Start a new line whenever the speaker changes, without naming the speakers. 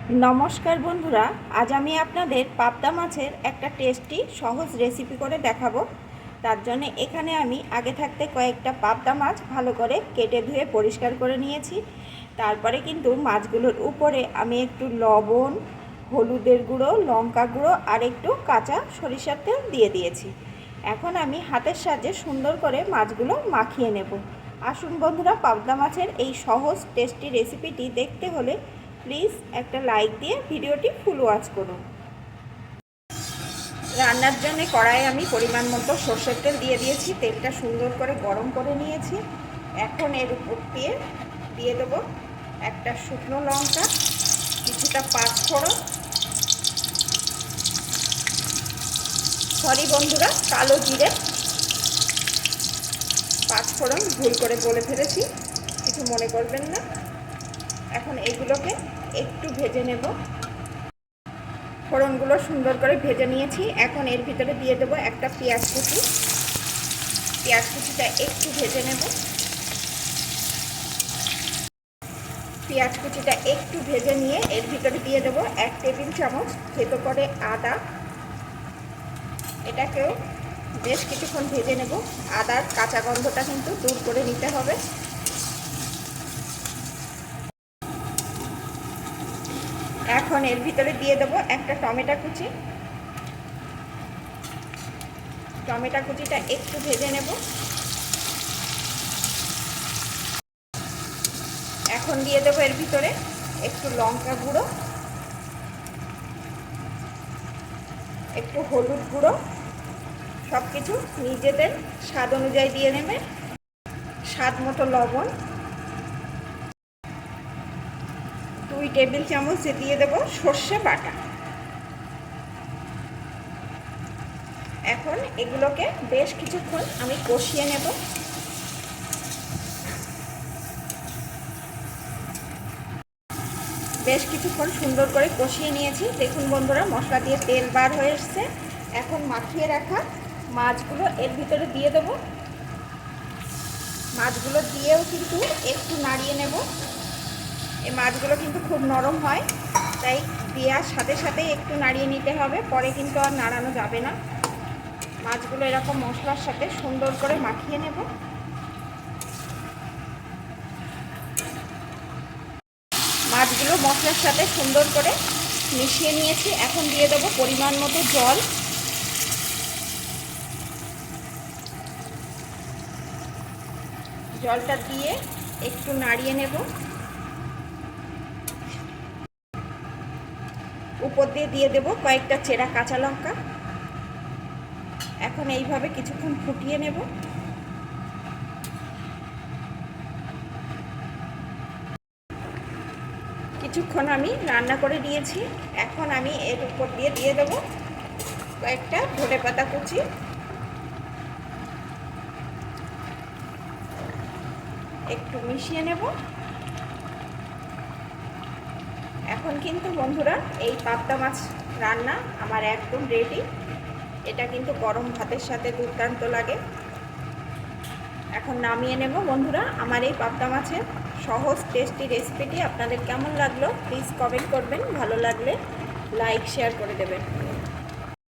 নমস্কার বন্ধুরা, আজ আমি আপনাদের পাবদা মাছের একটা টেস্টি সহজ রেসিপি করে দেখাবো। তার জন্য এখানে আমি আগে থাকতে কয়েকটা পাবদা মাছ ভালো করে কেটে ধুয়ে পরিষ্কার করে নিয়েছি। তারপরে কিন্তু মাছগুলোর উপরে আমি একটু লবণ, হলুদের গুঁড়ো, লঙ্কা গুঁড়ো আর একটু কাঁচা সরিষার তেল দিয়ে দিয়েছি। এখন আমি হাতের সাহায্যে সুন্দর করে মাছগুলো মাখিয়ে নেব। আসুন বন্ধুরা, পাবদা মাছের এই সহজ টেস্টি রেসিপিটি দেখতে হলে প্লিজ একটা লাইক দিয়ে ভিডিওটি ফুল ওয়াচ করুন। রান্নার জন্য কড়াইয়ে আমি পরিমাণ মতো সরষের তেল দিয়ে দিয়েছি। তেলটা সুন্দর করে গরম করে নিয়েছি। এখন এর উপর দিয়ে দেবো একটা শুকনো লঙ্কা, কিছুটা পাঁচফোড়ন, সরি বন্ধুরা, কালো জিরে। পাঁচফোড়ন ভুল করে বলে ফেলেছি, কিছু মনে করবেন না। এখন এগুলোকে একটু ভেজে নেব। ফোড়নগুলো সুন্দর করে ভেজে নিয়েছি। এখন এর ভিতরে দিয়ে দেবো একটা পেঁয়াজ কুচি। পেঁয়াজ কুচিটা একটু ভেজে নেব। পেঁয়াজ কুচিটা একটু ভেজে নিয়ে এর ভিতরে দিয়ে দেবো 1 টেবিল চামচ থেতো করে আদা। এটাকেও বেশ কিছুক্ষণ ভেজে নেব। আদার কাঁচা গন্ধটা কিন্তু দূর করে নিতে হবে। এখন এর ভিতরে দিয়ে দেবো একটা টমেটো কুচি। টমেটো কুচিটা একটু ভেজে নেব। এখন দিয়ে দেবো এর ভিতরে একটু লঙ্কা গুঁড়ো, একটু হলুদ গুঁড়ো, সব কিছু নিজেদের স্বাদ অনুযায়ী দিয়ে নেবে। স্বাদ মতো লবণ, 2 টেবিল চামচ দিয়ে দেবো সর্ষে বাটা। এখন এগুলোকে বেশ কিছুক্ষণ আমি কষিয়ে নেব। বেশ কিছুক্ষণ সুন্দর করে কষিয়ে নিয়েছি। দেখুন বন্ধুরা, মশলা দিয়ে তেল বার হয়ে এসছে। এখন মাখিয়ে রাখা মাছগুলো এর ভিতরে দিয়ে দেব। মাছগুলো দিয়েও কিন্তু একটু নাড়িয়ে নেব। এই মাছগুলো কিন্তু খুব নরম হয়, তাই দেওয়ার সাথে সাথেই একটু নাড়িয়ে নিতে হবে, পরে কিন্তু আর নাড়ানো যাবে না। মাছগুলো এরকম মশলার সাথে সুন্দর করে মাখিয়ে নেব। মাছগুলো মশলার সাথে সুন্দর করে মিশিয়ে নিয়েছি। এখন দিয়ে দেবো পরিমাণ মতো জল। জলটা দিয়ে একটু নাড়িয়ে নেব। উপর দিয়ে দেবো কয়েকটা চেরা কাঁচা লঙ্কা। এখন এইভাবে কিছুক্ষণ ফুটিয়ে নেব। কিছুক্ষণ আমি রান্না করে নিয়েছি। এখন আমি এর উপর দিয়ে দেবো কয়েকটা ধনেপাতা কুচি। একটু মিশিয়ে নেব। এখন কিন্তু বন্ধুরা এই পাবদা মাছ রান্না আমার একদম রেডি। এটা কিন্তু গরম ভাতের সাথে দুর্দান্ত লাগে। এখন নামিয়ে নেব। বন্ধুরা, আমার এই পাবদা মাছের সহজ টেস্টি রেসিপিটি আপনাদের কেমন লাগলো প্লিজ কমেন্ট করবেন। ভালো লাগলে লাইক শেয়ার করে দেবেন।